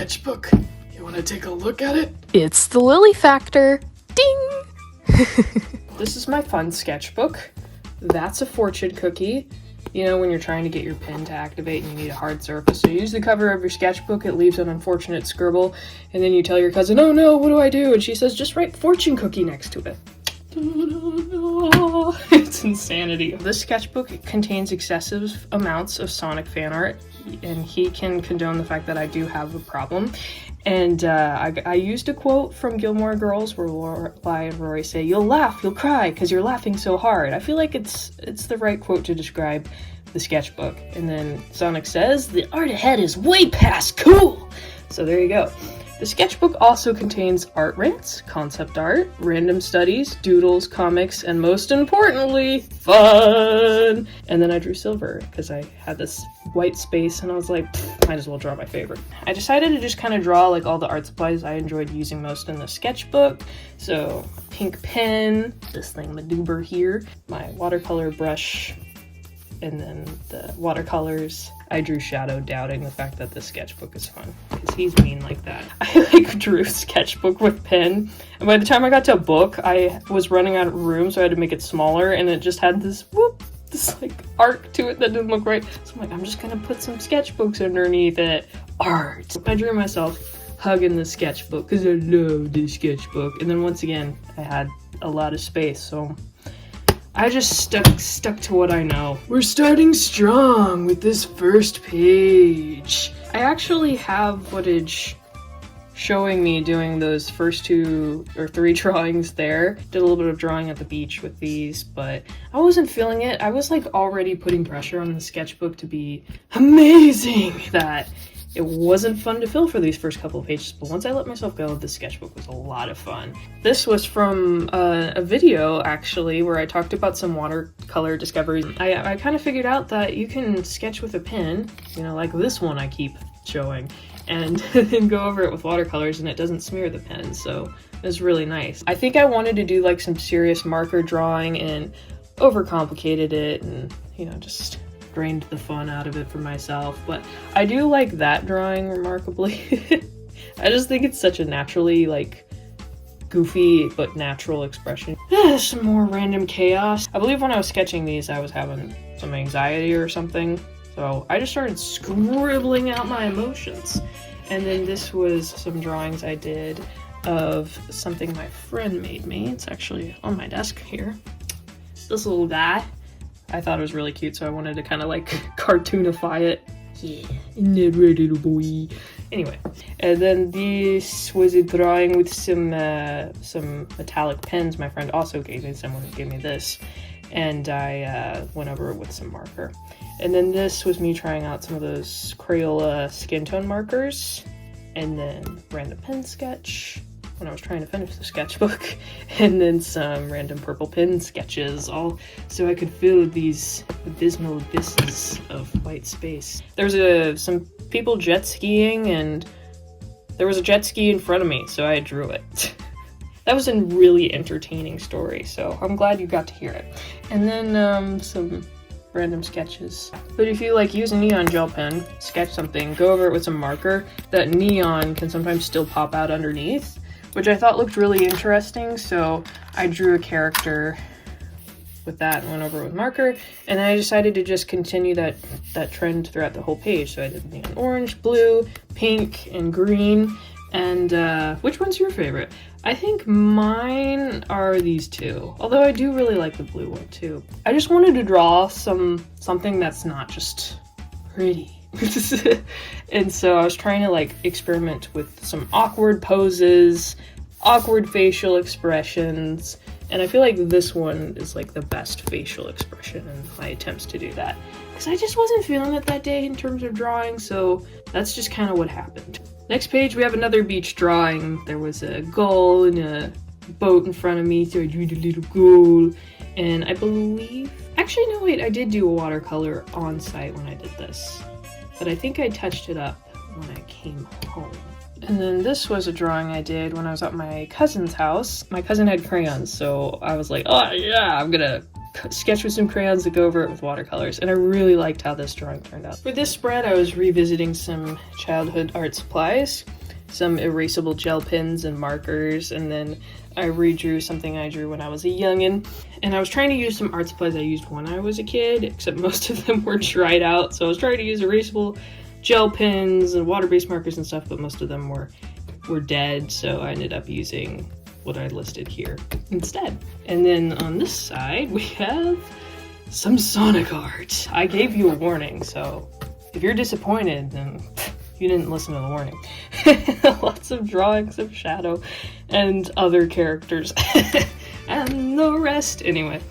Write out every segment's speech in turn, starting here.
sketchbook. You want to take a look at it? It's the Lily factor. Ding! This is my fun sketchbook. That's a fortune cookie. You know, when you're trying to get your pen to activate and you need a hard surface, so you use the cover of your sketchbook, it leaves an unfortunate scribble, and then you tell your cousin, oh no, what do I do? And she says, just write fortune cookie next to it. It's insanity. This sketchbook contains excessive amounts of Sonic fan art, and he can condone the fact that I do have a problem. And I used a quote from Gilmore Girls where Lorelai and Rory say, you'll laugh, you'll cry, because you're laughing so hard. I feel like it's the right quote to describe the sketchbook. And then Sonic says, the art ahead is way past cool! So there you go. The sketchbook also contains art rants, concept art, random studies, doodles, comics, and most importantly, fun! And then I drew silver, because I had this white space, and I was like, might as well draw my favorite. I decided to just kind of draw like all the art supplies I enjoyed using most in the sketchbook. So, pink pen, this thing, Madoober here, my watercolor brush, and then the watercolors. I drew Shadow, doubting the fact that the sketchbook is fun, because he's mean like that. I like drew sketchbook with pen, and by the time I got to a book, I was running out of room, so I had to make it smaller, and it just had this this like arc to it that didn't look right. So I'm like, I'm just gonna put some sketchbooks underneath it. Art. I drew myself hugging the sketchbook, because I love this sketchbook. And then once again, I had a lot of space, so I just stuck to what I know. We're starting strong with this first page. I actually have footage showing me doing those first 2 or 3 drawings there. Did a little bit of drawing at the beach with these, but I wasn't feeling it. I was like already putting pressure on the sketchbook to be amazing that it wasn't fun to fill for these first couple of pages, but once I let myself go, the sketchbook was a lot of fun. This was from a video, actually, where I talked about some watercolor discoveries. I kind of figured out that you can sketch with a pen, you know, like this one I keep showing, and then go over it with watercolors, and it doesn't smear the pen, so it's really nice. I think I wanted to do like some serious marker drawing and overcomplicated it, and, you know, just drained the fun out of it for myself, but I do like that drawing remarkably. I just think it's such a naturally like goofy but natural expression. Some more random chaos. I believe when I was sketching these I was having some anxiety or something, so I just started scribbling out my emotions. And then this was some drawings I did of something my friend made me. It's actually on my desk here. This little guy. I thought it was really cute, so I wanted to kind of like cartoonify it. Yeah, isn't that right, little boy? Anyway, and then this was a drawing with some metallic pens. My friend also gave me someone who gave me this, and I went over it with some marker. And then this was me trying out some of those Crayola skin tone markers, and then random pen sketch when I was trying to finish the sketchbook, and then some random purple pen sketches, all so I could fill these abysmal abysses of white space. There was some people jet skiing, and there was a jet ski in front of me, so I drew it. That was a really entertaining story, so I'm glad you got to hear it. And then some random sketches. But if you like use a neon gel pen, sketch something, go over it with some marker, that neon can sometimes still pop out underneath, which I thought looked really interesting, so I drew a character with that and went over it with marker, and then I decided to just continue that trend throughout the whole page. So I did neon orange, blue, pink, and green. And which one's your favorite? I think mine are these two, although I do really like the blue one too. I just wanted to draw something that's not just pretty. And so I was trying to like experiment with some awkward poses, awkward facial expressions, and I feel like this one is like the best facial expression in my attempts to do that, because I just wasn't feeling it that day in terms of drawing, so that's just kind of what happened. Next page we have another beach drawing. There was a gull and a boat in front of me, so I drew the little gull, and I believe, actually no wait, I did do a watercolor on site when I did this, but I think I touched it up when I came home. And then this was a drawing I did when I was at my cousin's house. My cousin had crayons, so I was like, oh yeah, I'm gonna sketch with some crayons to go over it with watercolors, and I really liked how this drawing turned out. For this spread, I was revisiting some childhood art supplies, some erasable gel pens and markers, and then I redrew something I drew when I was a youngin'. And I was trying to use some art supplies I used when I was a kid, except most of them were dried out, so I was trying to use erasable gel pens and water-based markers and stuff, but most of them were dead, so I ended up using what I listed here instead. And then on this side, we have some Sonic art. I gave you a warning, so if you're disappointed, then you didn't listen to the warning. Lots of drawings of Shadow and other characters. And the rest. Anyway.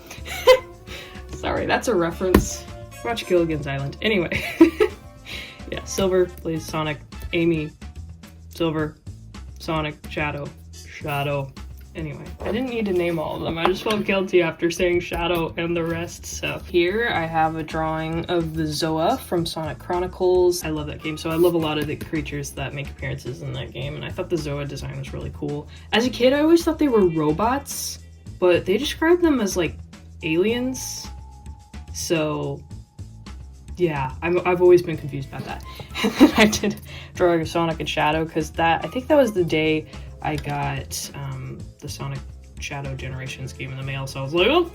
Sorry, that's a reference. Watch Gilligan's Island. Anyway. Yeah, Silver plays Sonic, Amy, Silver, Sonic, Shadow. Anyway, I didn't need to name all of them. I just felt guilty after saying Shadow and the rest. So here I have a drawing of the Zoa from Sonic Chronicles. I love that game, so I love a lot of the creatures that make appearances in that game, and I thought the Zoa design was really cool. As a kid, I always thought they were robots, but they described them as like aliens. So yeah, I've always been confused about that. And then I did drawing of Sonic and Shadow because I think that was the day I got the Sonic Shadow Generations game in the mail, so I was like, oh,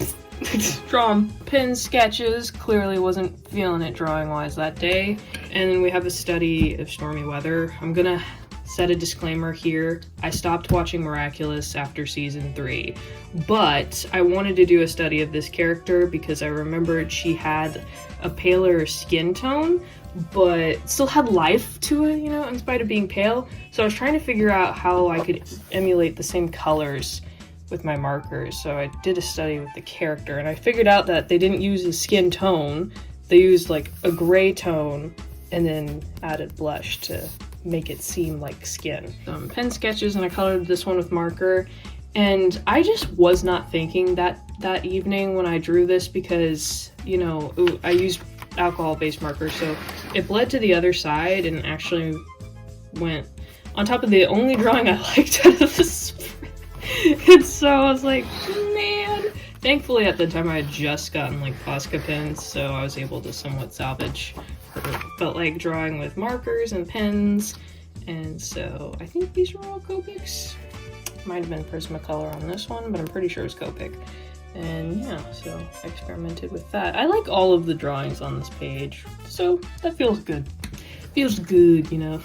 draw 'em. Pen sketches, clearly wasn't feeling it drawing-wise that day. And then we have a study of stormy weather. I'm gonna set a disclaimer here. I stopped watching Miraculous after season 3, but I wanted to do a study of this character because I remembered she had a paler skin tone, but still had life to it, you know, in spite of being pale. So I was trying to figure out how I could emulate the same colors with my markers. So I did a study with the character, and I figured out that they didn't use a skin tone. They used like a gray tone and then added blush to make it seem like skin. Some pen sketches, and I colored this one with marker. And I just was not thinking that evening when I drew this because, you know, I used alcohol-based markers, so it bled to the other side and actually went on top of the only drawing I liked out of the spread. And so I was like, man. Thankfully at the time I had just gotten like Posca pens, so I was able to somewhat salvage what it felt like drawing with markers and pens. And so I think these were all Copics. Might have been Prismacolor on this one, but I'm pretty sure it's Copic. And yeah, so I experimented with that. I like all of the drawings on this page, so that feels good. Feels good, you know.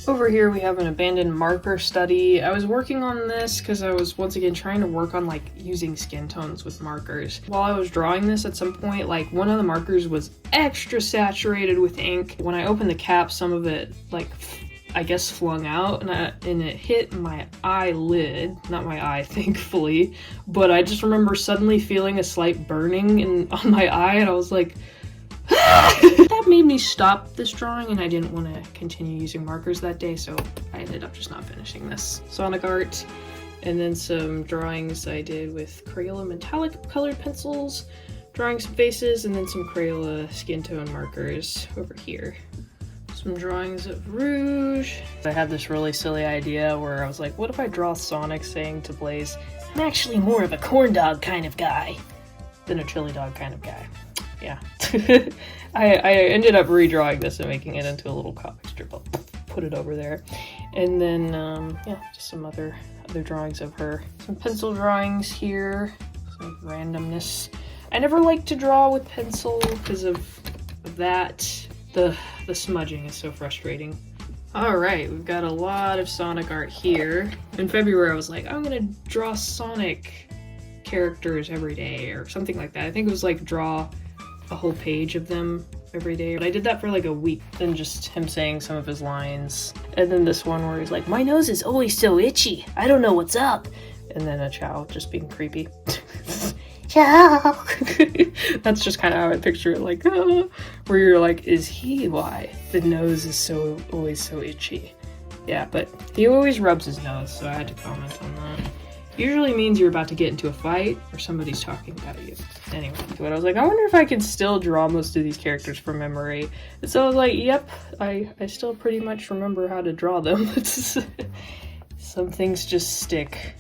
Over here we have an abandoned marker study. I was working on this because I was once again trying to work on like using skin tones with markers. While I was drawing this at some point, like one of the markers was extra saturated with ink. When I opened the cap, some of it like I guess flung out and it hit my eyelid, not my eye thankfully, but I just remember suddenly feeling a slight burning on my eye, and I was like, that made me stop this drawing, and I didn't want to continue using markers that day, so I ended up just not finishing this. Sonic art, and then some drawings I did with Crayola metallic colored pencils, drawing some faces, and then some Crayola skin tone markers over here. Some drawings of Rouge. I had this really silly idea where I was like, what if I draw Sonic saying to Blaze, I'm actually more of a corn dog kind of guy than a chili dog kind of guy. Yeah. I ended up redrawing this and making it into a little comic strip. I'll put it over there. And then, yeah, just some other drawings of her. Some pencil drawings here. Some randomness. I never like to draw with pencil because of that. The smudging is so frustrating. Alright, we've got a lot of Sonic art here. In February I was like, I'm gonna draw Sonic characters every day or something like that. I think it was like draw a whole page of them every day. But I did that for like a week, then just him saying some of his lines. And then this one where he's like, my nose is always so itchy, I don't know what's up. And then a Chow just being creepy. Chow! That's just kind of how I picture it, like, where you're like, is he why the nose is always so itchy? Yeah, but he always rubs his nose, so I had to comment on that. Usually means you're about to get into a fight or somebody's talking about you. Anyway, but I was like, I wonder if I can still draw most of these characters from memory. And so I was like, yep, I still pretty much remember how to draw them. Some things just stick.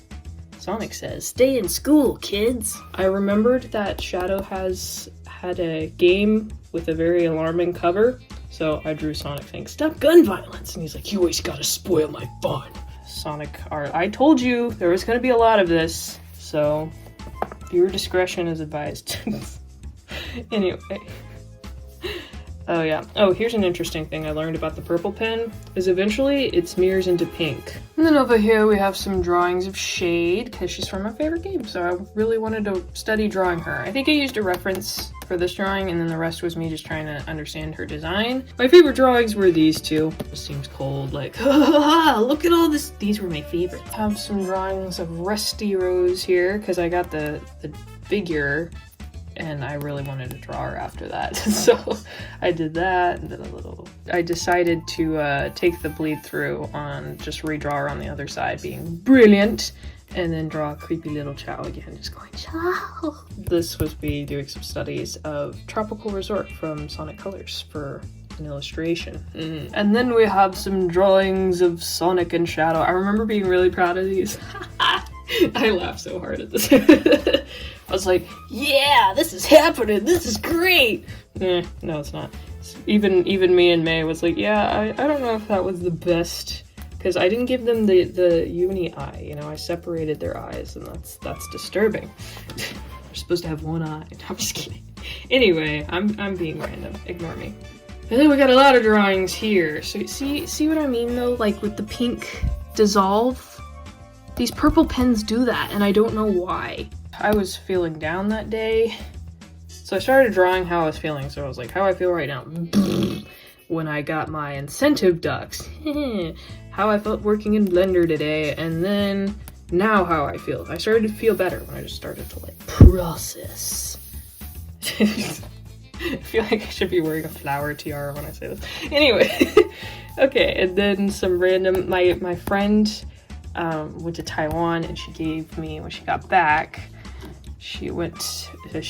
Sonic says, "Stay in school, kids." I remembered that Shadow had a game with a very alarming cover, so I drew Sonic saying, "Stop gun violence," and he's like, "You always gotta spoil my fun." Sonic art. I told you there was gonna be a lot of this, so viewer discretion is advised. Anyway. Oh yeah. Oh, here's an interesting thing I learned about the purple pen, is eventually it smears into pink. And then over here we have some drawings of Shade, because she's from my favorite game, so I really wanted to study drawing her. I think I used a reference for this drawing, and then the rest was me just trying to understand her design. My favorite drawings were these two. It seems cold, like, look at all this. These were my favorites. I have some drawings of Rusty Rose here, because I got the figure, and I really wanted to draw her after that. So I did that, and then I decided to take the bleed through on, just redraw her on the other side, being brilliant, and then draw a creepy little Chow again, just going, Chow! This was me doing some studies of Tropical Resort from Sonic Colors for an illustration. And then we have some drawings of Sonic and Shadow. I remember being really proud of these. I laughed so hard at this. I was like, yeah, this is happening, this is great! No, it's not. Even me and May was like, yeah, I don't know if that was the best, because I didn't give them the uni eye, you know, I separated their eyes, and that's disturbing. They're supposed to have one eye. I'm just kidding. Anyway, I'm being random, ignore me. And then we got a lot of drawings here. So see what I mean though, like with the pink dissolve? These purple pens do that, and I don't know why. I was feeling down that day, so I started drawing how I was feeling. So I was like, how I feel right now. When I got my incentive ducks. How I felt working in Blender today, and then now how I feel. I started to feel better when I just started to like process. I feel like I should be wearing a flower tiara when I say this. Anyway, okay, and then some random, my friend went to Taiwan, and she gave me, when she got back, she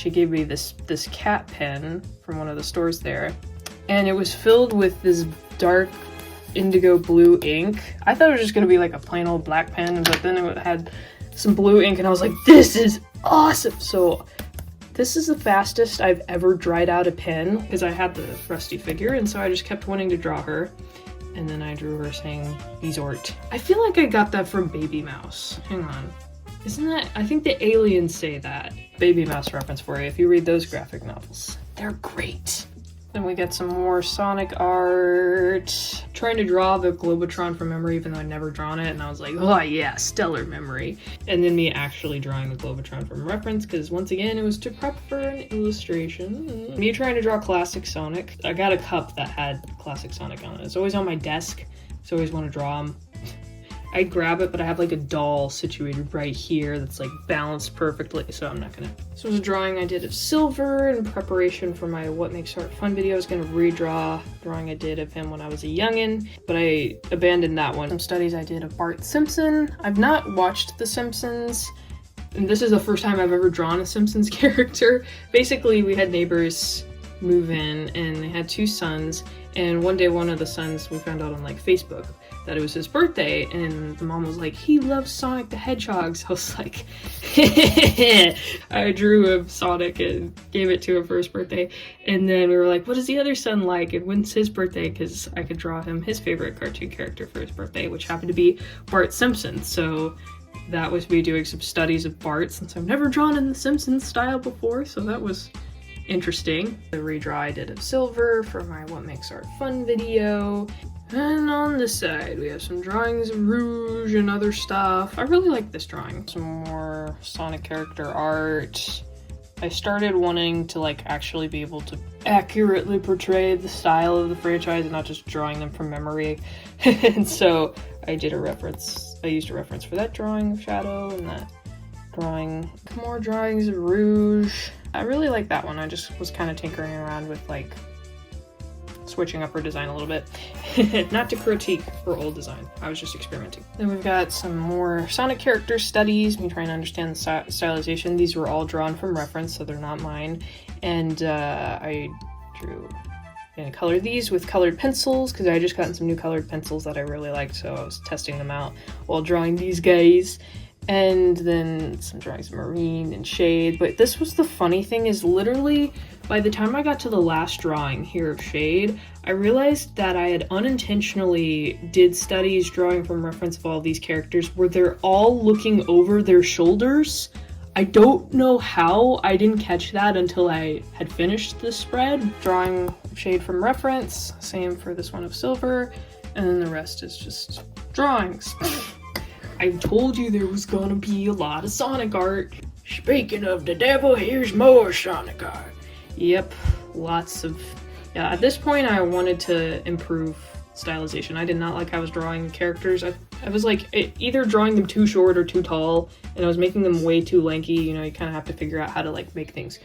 gave me this cat pen from one of the stores there, and it was filled with this dark indigo blue ink. I thought it was just gonna be like a plain old black pen, but then it had some blue ink, and I was like, this is awesome! So this is the fastest I've ever dried out a pen, because I had the Rusty figure, and so I just kept wanting to draw her. And then I drew her saying, Resort. I feel like I got that from Baby Mouse. Hang on. Isn't that, I think the aliens say that. Baby Mouse reference for you if you read those graphic novels. They're great. Then we get some more Sonic art. Trying to draw the Globotron from memory, even though I'd never drawn it, and I was like, oh yeah, stellar memory. And then me actually drawing the Globotron from reference, because once again, it was to prep for an illustration. Me trying to draw classic Sonic. I got a cup that had classic Sonic on it. It's always on my desk, so I always want to draw him. I grab it, but I have like a doll situated right here that's like balanced perfectly, so I'm not gonna. This was a drawing I did of Silver in preparation for my What Makes Art Fun video. I was gonna redraw a drawing I did of him when I was a youngin', but I abandoned that one. Some studies I did of Bart Simpson. I've not watched The Simpsons, and this is the first time I've ever drawn a Simpsons character. Basically, we had neighbors move in, and they had two sons, and one day one of the sons, we found out on like Facebook that it was his birthday, and the mom was like, he loves Sonic the Hedgehog. So I was like, I drew a Sonic and gave it to him for his birthday, and then we were like, what does the other son like, and when's his birthday, because I could draw him his favorite cartoon character for his birthday, which happened to be Bart Simpson. So that was me doing some studies of Bart, since I've never drawn in the Simpsons style before, so that was interesting. The redraw I did of Silver for my What Makes Art Fun video. And on this side, we have some drawings of Rouge and other stuff. I really like this drawing. Some more Sonic character art. I started wanting to like actually be able to accurately portray the style of the franchise and not just drawing them from memory. And so I used a reference for that drawing of Shadow and that drawing. More drawings of Rouge. I really like that one. I just was kind of tinkering around with like switching up her design a little bit. Not to critique her old design, I was just experimenting. Then we've got some more Sonic character studies, me trying to understand the stylization. These were all drawn from reference, so they're not mine. And I drew and colored these with colored pencils, because I just gotten some new colored pencils that I really liked, so I was testing them out while drawing these guys. And then some drawings of marine and shade. But this was the funny thing, is literally by the time I got to the last drawing here of shade, I realized that I had unintentionally did studies drawing from reference of all these characters where they're all looking over their shoulders. I don't know how I didn't catch that until I had finished this spread. Drawing shade from reference, same for this one of silver, and then the rest is just drawings. I told you there was gonna be a lot of Sonic art. Speaking of the devil, here's more Sonic art. Yep, lots of... Yeah, at this point I wanted to improve stylization. I did not like how I was drawing characters. I was like either drawing them too short or too tall, and I was making them way too lanky. You know, you kind of have to figure out how to like make things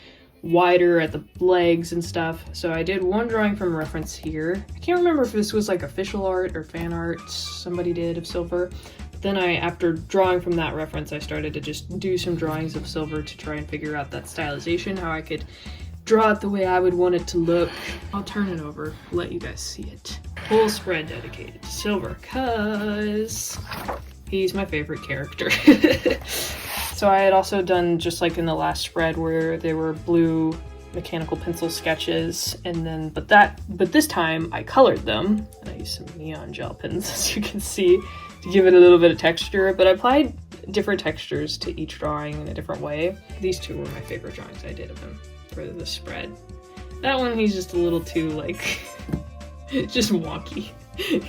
wider at the legs and stuff. So I did one drawing from reference here. I can't remember if this was like official art or fan art somebody did of silver. Then after drawing from that reference, I started to just do some drawings of silver to try and figure out that stylization, how I could draw it the way I would want it to look. I'll turn it over, let you guys see it. Whole spread dedicated to silver, cause he's my favorite character. So I had also done, just like in the last spread, where they were blue mechanical pencil sketches, and then, but this time I colored them, and I used some neon gel pens, as you can see, to give it a little bit of texture, but I applied different textures to each drawing in a different way. These two were my favorite drawings I did of him for the spread. That one, he's just a little too, like, just wonky.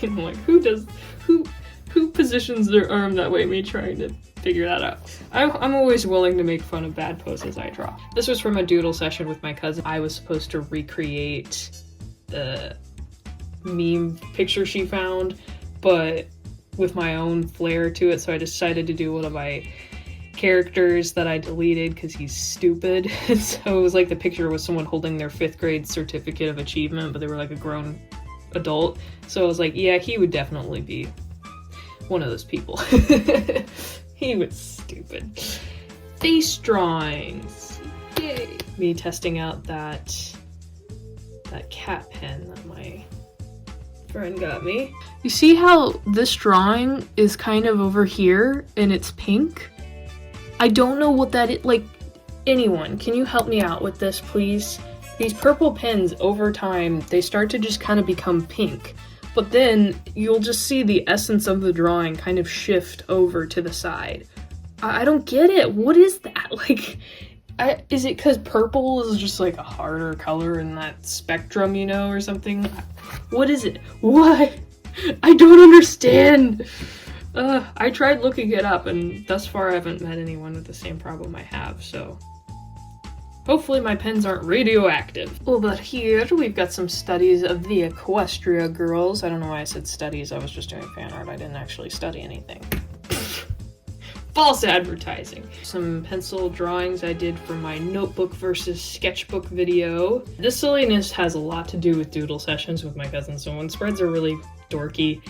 You know, like, who positions their arm that way? Me trying to figure that out. I'm always willing to make fun of bad poses I draw. This was from a doodle session with my cousin. I was supposed to recreate the meme picture she found, but with my own flair to it, so I decided to do one of my characters that I deleted because he's stupid. So it was like the picture was someone holding their 5th grade certificate of achievement, but they were like a grown adult. So I was like, yeah, he would definitely be one of those people. He was stupid. Face drawings. Yay! Me testing out that cat pen that my friend got me. You see how this drawing is kind of over here and it's pink? I don't know what that is. Like, anyone, can you help me out with this, please? These purple pens, over time, they start to just kind of become pink. But then you'll just see the essence of the drawing kind of shift over to the side. I don't get it. What is that? Like, is it because purple is just like a harder color in that spectrum, you know, or something? What is it? What? I don't understand. I tried looking it up, and thus far I haven't met anyone with the same problem I have, so hopefully my pens aren't radioactive. Over here, we've got some studies of the Equestria girls. I don't know why I said studies, I was just doing fan art. I didn't actually study anything. False advertising. Some pencil drawings I did for my notebook versus sketchbook video. This silliness has a lot to do with doodle sessions with my cousin, so when spreads are really dorky,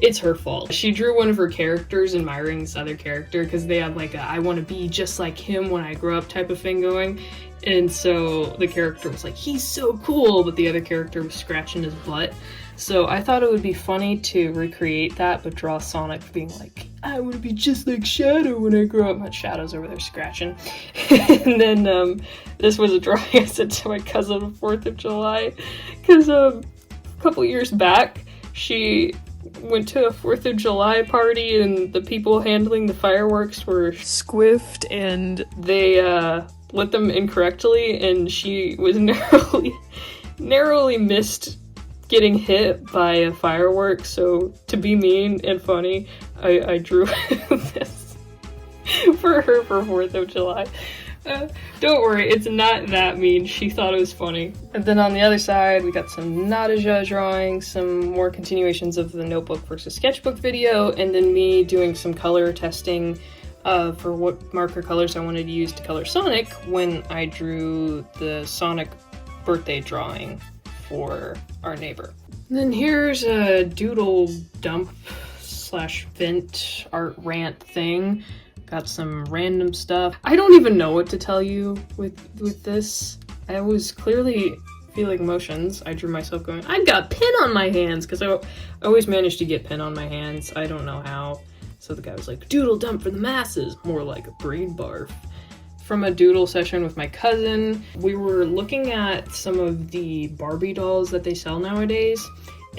it's her fault. She drew one of her characters admiring this other character because they have like a I want to be just like him when I grow up type of thing going. And so the character was like, he's so cool, but the other character was scratching his butt. So I thought it would be funny to recreate that, but draw Sonic being like, I want to be just like Shadow when I grow up. But Shadow's over there scratching. And then this was a drawing I sent to my cousin on 4th of July. Because a couple years back, she went to a 4th of July party and the people handling the fireworks were squiffed and they lit them incorrectly, and she was narrowly missed getting hit by a firework. So to be mean and funny, I drew this for her for 4th of July. Don't worry, it's not that mean. She thought it was funny. And then on the other side, we got some Nadja drawings, some more continuations of the notebook versus sketchbook video, and then me doing some color testing for what marker colors I wanted to use to color Sonic when I drew the Sonic birthday drawing for our neighbor. And then here's a doodle dump / vent art rant thing. Got some random stuff. I don't even know what to tell you with this. I was clearly feeling emotions. I drew myself going, I got pin on my hands, because I always manage to get pin on my hands. I don't know how. So the guy was like, doodle dump for the masses, more like a brain barf. From a doodle session with my cousin, we were looking at some of the Barbie dolls that they sell nowadays,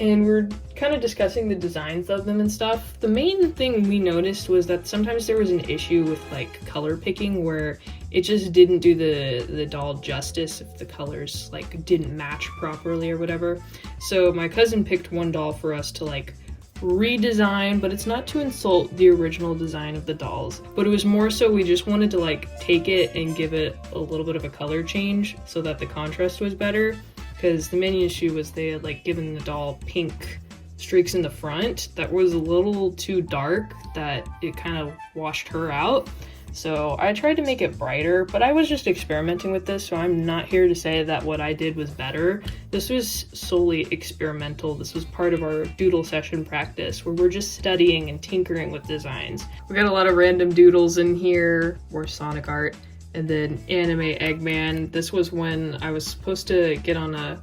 and we're kind of discussing the designs of them and stuff. The main thing we noticed was that sometimes there was an issue with like color picking where it just didn't do the doll justice if the colors like didn't match properly or whatever. So my cousin picked one doll for us to like redesign, but it's not to insult the original design of the dolls, but it was more so we just wanted to like take it and give it a little bit of a color change so that the contrast was better, because the main issue was they had like given the doll pink streaks in the front that was a little too dark that it kind of washed her out. So I tried to make it brighter, but I was just experimenting with this, so I'm not here to say that what I did was better. This was solely experimental. This was part of our doodle session practice where we're just studying and tinkering with designs. We got a lot of random doodles in here, or Sonic art, and then anime Eggman. This was when I was supposed to get on a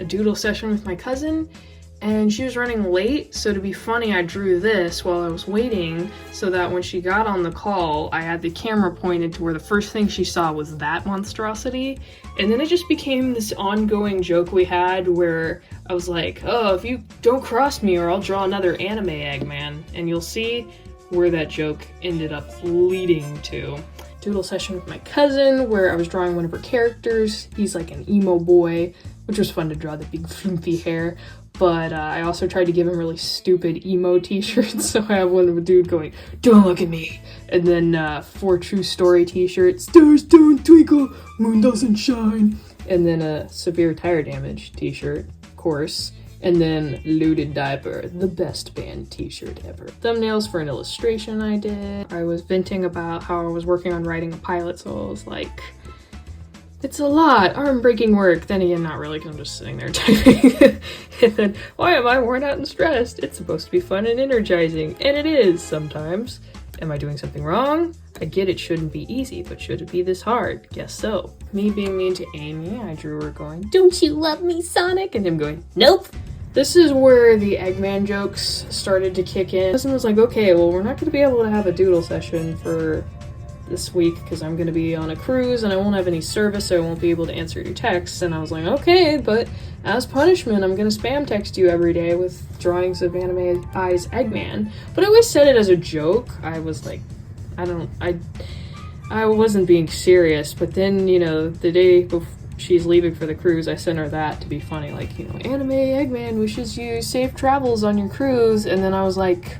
doodle session with my cousin, and she was running late, so to be funny, I drew this while I was waiting so that when she got on the call, I had the camera pointed to where the first thing she saw was that monstrosity. And then it just became this ongoing joke we had where I was like, oh, if you don't cross me or I'll draw another anime Eggman. And you'll see where that joke ended up leading to. Doodle session with my cousin where I was drawing one of her characters. He's like an emo boy, which was fun to draw, the big floofy hair. But I also tried to give him really stupid emo t-shirts, so I have one of a dude going, don't look at me! And then 4 True Story t-shirts, stars don't twinkle, moon doesn't shine! And then a severe tire damage t-shirt, of course. And then Looted Diaper, the best band t-shirt ever. Thumbnails for an illustration I did. I was venting about how I was working on writing a pilot, so I was like, it's a lot, arm-breaking work. Then again, not really, because I'm just sitting there typing. And then, why am I worn out and stressed? It's supposed to be fun and energizing, and it is sometimes. Am I doing something wrong? I get it shouldn't be easy, but should it be this hard? Guess so. Me being mean to Amy, I drew her going, don't you love me, Sonic? And him going, nope. This is where the Eggman jokes started to kick in. Cousin was like, okay, well, we're not going to be able to have a doodle session for this week because I'm going to be on a cruise and I won't have any service, so I won't be able to answer your texts. And I was like, okay, but as punishment, I'm going to spam text you every day with drawings of anime eyes Eggman. But I always said it as a joke. I was like, I wasn't being serious. But then, you know, the day before she's leaving for the cruise, I sent her that to be funny, like, you know, anime Eggman wishes you safe travels on your cruise. And then I was like,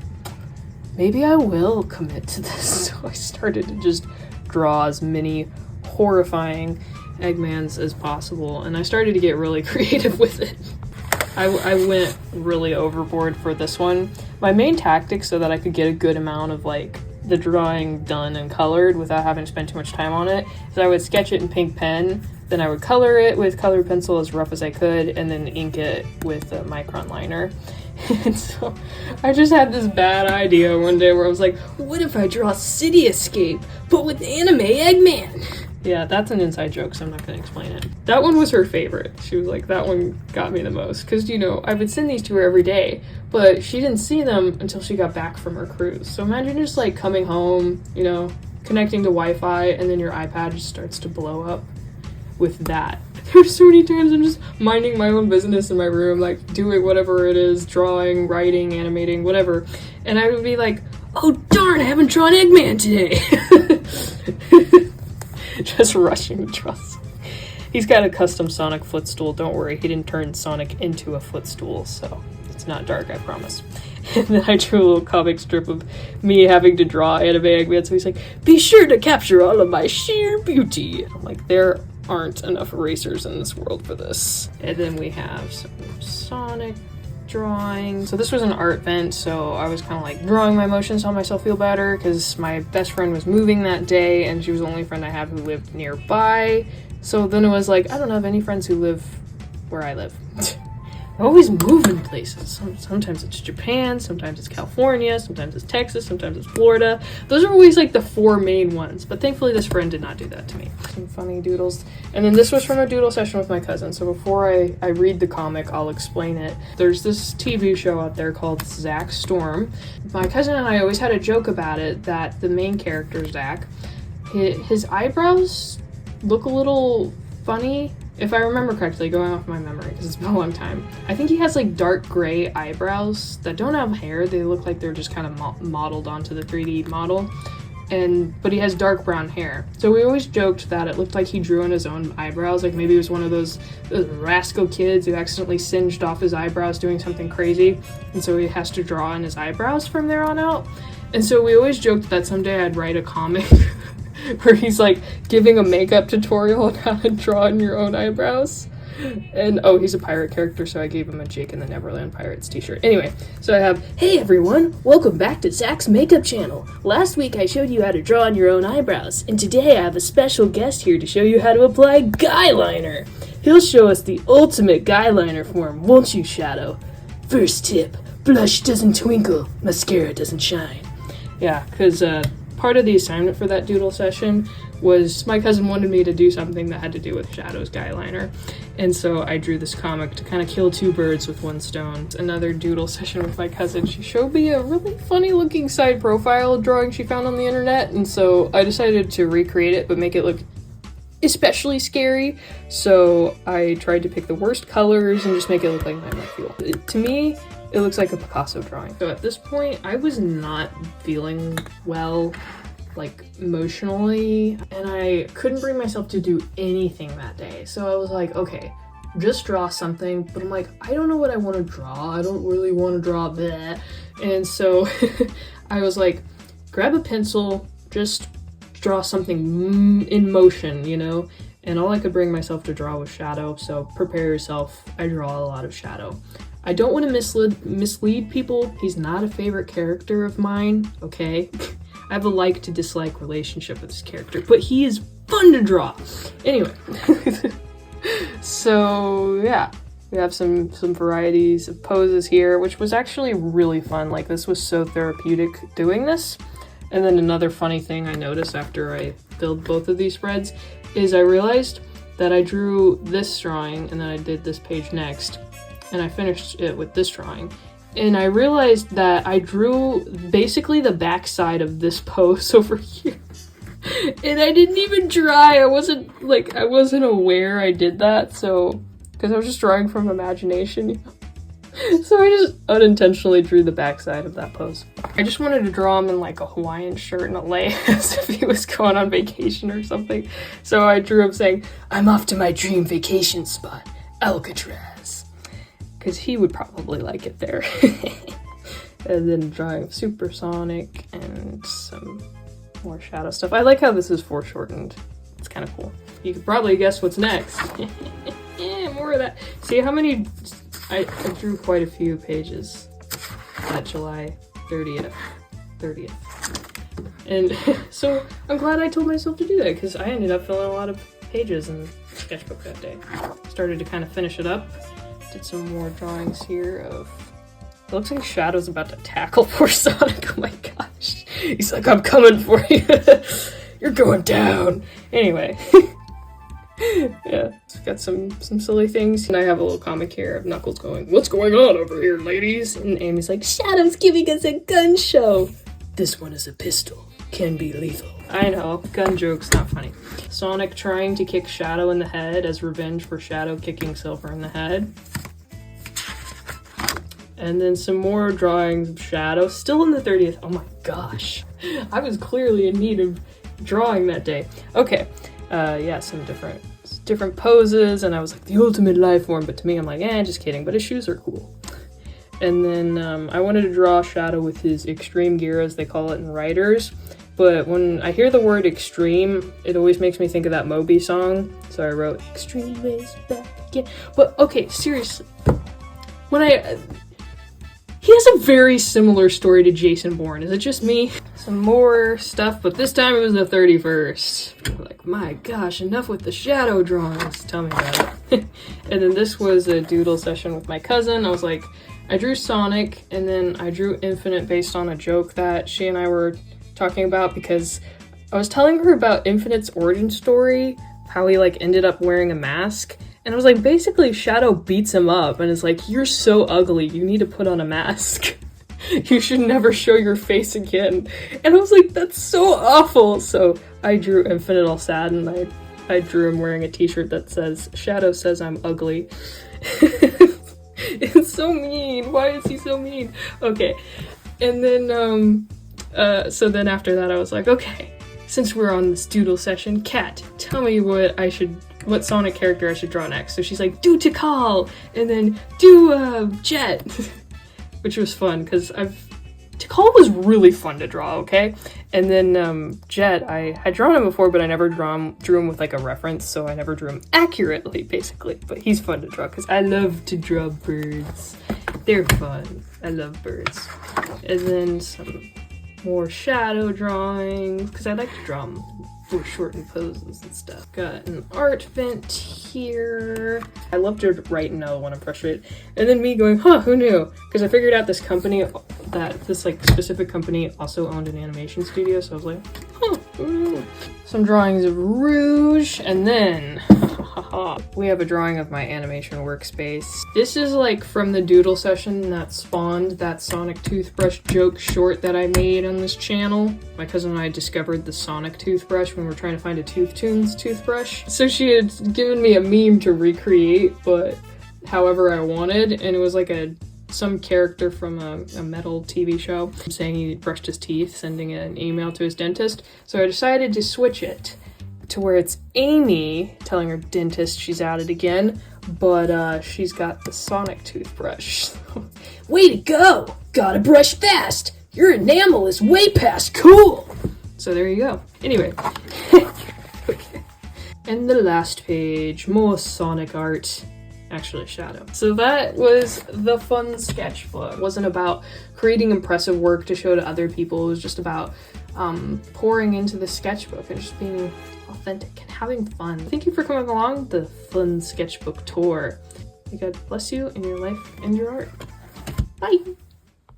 maybe I will commit to this. So I started to just draw as many horrifying Eggmans as possible, and I started to get really creative with it. I went really overboard for this one. My main tactic so that I could get a good amount of like the drawing done and colored without having to spend too much time on it is I would sketch it in pink pen, then I would color it with colored pencil as rough as I could, and then ink it with a micron liner. And so I just had this bad idea one day where I was like, what if I draw City Escape, but with anime Eggman? Yeah, that's an inside joke, so I'm not going to explain it. That one was her favorite. She was like, that one got me the most. Because, you know, I would send these to her every day, but she didn't see them until she got back from her cruise. So imagine just like coming home, you know, connecting to Wi-Fi, and then your iPad just starts to blow up with that. There's so many times I'm just minding my own business in my room, like doing whatever it is, drawing, writing, animating, whatever. And I would be like, oh darn, I haven't drawn Eggman today. Just rushing to draw. He's got a custom Sonic footstool, don't worry, he didn't turn Sonic into a footstool, so it's not dark, I promise. And then I drew a little comic strip of me having to draw anime Eggman, so he's like, be sure to capture all of my sheer beauty. I'm like, there aren't enough erasers in this world for this. And then we have some Sonic drawing. So this was an art vent, so I was kind of like drawing my emotions to help myself feel better because my best friend was moving that day and she was the only friend I have who lived nearby. So then it was like, I don't have any friends who live where I live. always moving places. Sometimes it's Japan, sometimes it's California, sometimes it's Texas, sometimes it's Florida. Those are always like the 4 main ones, but thankfully this friend did not do that to me. Some funny doodles. And then this was from a doodle session with my cousin, so before I read the comic, I'll explain it. There's this TV show out there called Zach Storm. My cousin and I always had a joke about it, that the main character, Zach, his eyebrows look a little funny. If I remember correctly, going off my memory, because it's been a long time, I think he has like dark gray eyebrows that don't have hair. They look like they're just kind of modeled onto the 3D model, but he has dark brown hair. So we always joked that it looked like he drew in his own eyebrows, like maybe he was one of those rascal kids who accidentally singed off his eyebrows doing something crazy, and so he has to draw in his eyebrows from there on out. And so we always joked that someday I'd write a comic where he's like giving a makeup tutorial on how to draw in your own eyebrows. And oh, he's a pirate character, so I gave him a Jake and the Neverland Pirates t-shirt. Anyway, so I have, hey everyone, welcome back to Zach's makeup channel. Last week I showed you how to draw on your own eyebrows, and today I have a special guest here to show you how to apply guy liner. He'll show us the ultimate guy liner form, won't you, Shadow? First tip, blush doesn't twinkle, mascara doesn't shine. Yeah, because part of the assignment for that doodle session was my cousin wanted me to do something that had to do with Shadow's guy liner, and so I drew this comic to kind of kill 2 birds with 1 stone. Another doodle session with my cousin, she showed me a really funny looking side profile drawing she found on the internet, and so I decided to recreate it but make it look especially scary. So I tried to pick the worst colors and just make it look like Nightmare Fuel. To me, it looks like a Picasso drawing. So at this point, I was not feeling well, like emotionally, and I couldn't bring myself to do anything that day. So I was like, okay, just draw something. But I'm like, I don't know what I want to draw. I don't really want to draw that. And so I was like, grab a pencil, just draw something in motion, you know? And all I could bring myself to draw was Shadow, so prepare yourself. I draw a lot of Shadow. I don't want to mislead people. He's not a favorite character of mine, okay? I have a like to dislike relationship with this character, but he is fun to draw. Anyway, so yeah, we have some varieties of poses here, which was actually really fun. Like, this was so therapeutic doing this. And then another funny thing I noticed after I filled both of these spreads is I realized that I drew this drawing and then I did this page next, and I finished it with this drawing. And I realized that I drew basically the backside of this pose over here. And I didn't even try. I wasn't aware I did that, so, because I was just drawing from imagination, you know? So I just unintentionally drew the backside of that pose. I just wanted to draw him in like a Hawaiian shirt and a lei as if he was going on vacation or something. So I drew him saying, I'm off to my dream vacation spot, Alcatraz. Because he would probably like it there. And then drawing Supersonic and some more Shadow stuff. I like how this is foreshortened. It's kind of cool. You could probably guess what's next. Yeah, more of that. See how many... I drew quite a few pages at July 30th. And so I'm glad I told myself to do that, because I ended up filling a lot of pages in Sketchbook that day. Started to kind of finish it up. Did some more drawings here of... It looks like Shadow's about to tackle poor Sonic. Oh my gosh. He's like, I'm coming for you. You're going down. Anyway. Yeah, got some silly things. And I have a little comic here of Knuckles going, what's going on over here, ladies? And Amy's like, Shadow's giving us a gun show. This one is a pistol. Can be lethal. I know, gun joke's not funny. Sonic trying to kick Shadow in the head as revenge for Shadow kicking Silver in the head. And then some more drawings of Shadow, still in the 30th. Oh my gosh. I was clearly in need of drawing that day. Okay, yeah, some different poses, and I was like, the ultimate life form, but to me, I'm like, just kidding, but his shoes are cool. And then I wanted to draw Shadow with his extreme gear, as they call it in writers, but when I hear the word extreme, it always makes me think of that Moby song, so I wrote, extreme ways back again. But, okay, seriously, he has a very similar story to Jason Bourne. Is it just me? some more stuff, but this time it was the 31st. Like, my gosh, enough with the shadow drawings. Tell me about it. And then this was a doodle session with my cousin. I was like, I drew Sonic, and then I drew Infinite based on a joke that she and I were talking about, because I was telling her about Infinite's origin story, how he like ended up wearing a mask, and I was like, basically Shadow beats him up and is like, you're so ugly, you need to put on a mask. You should never show your face again. And I was like, that's so awful. So I drew Infinite all sad, and I drew him wearing a t-shirt that says, Shadow says I'm ugly. It's so mean. Why is he so mean? Okay. And then, so then after that I was like, okay, since we're on this doodle session, Kat, tell me what Sonic character I should draw next. So she's like, do Tikal, and then do Jet. Which was fun, because Tikal was really fun to draw, okay? And then Jet, I had drawn him before, but I never drew him with like a reference, so I never drew him accurately, basically. But he's fun to draw, because I love to draw birds. They're fun. I love birds. And then some more shadow drawings, because I like to draw them foreshortened poses and stuff. Got an art vent here. I love to write another one, I'm frustrated. And then me going, huh, who knew? Because I figured out this like specific company also owned an animation studio, so I was like, huh, who knew? Some drawings of Rouge, and then we have a drawing of my animation workspace. This is like from the doodle session that spawned that Sonic toothbrush joke short that I made on this channel. My cousin and I discovered the Sonic toothbrush when we were trying to find a Tooth Tunes toothbrush. So she had given me a meme to recreate, but however I wanted, and it was like some character from a metal TV show saying he brushed his teeth, sending an email to his dentist. So I decided to switch it to where it's Amy telling her dentist she's at it again, but she's got the Sonic toothbrush. Way to go! Gotta brush fast! Your enamel is way past cool! So there you go. Anyway. Okay. And the last page, more Sonic art. Actually, Shadow. So that was the fun sketchbook. It wasn't about creating impressive work to show to other people. It was just about pouring into the sketchbook and just being authentic and having fun. Thank you for coming along the fun sketchbook tour. May God bless you in your life and your art. Bye!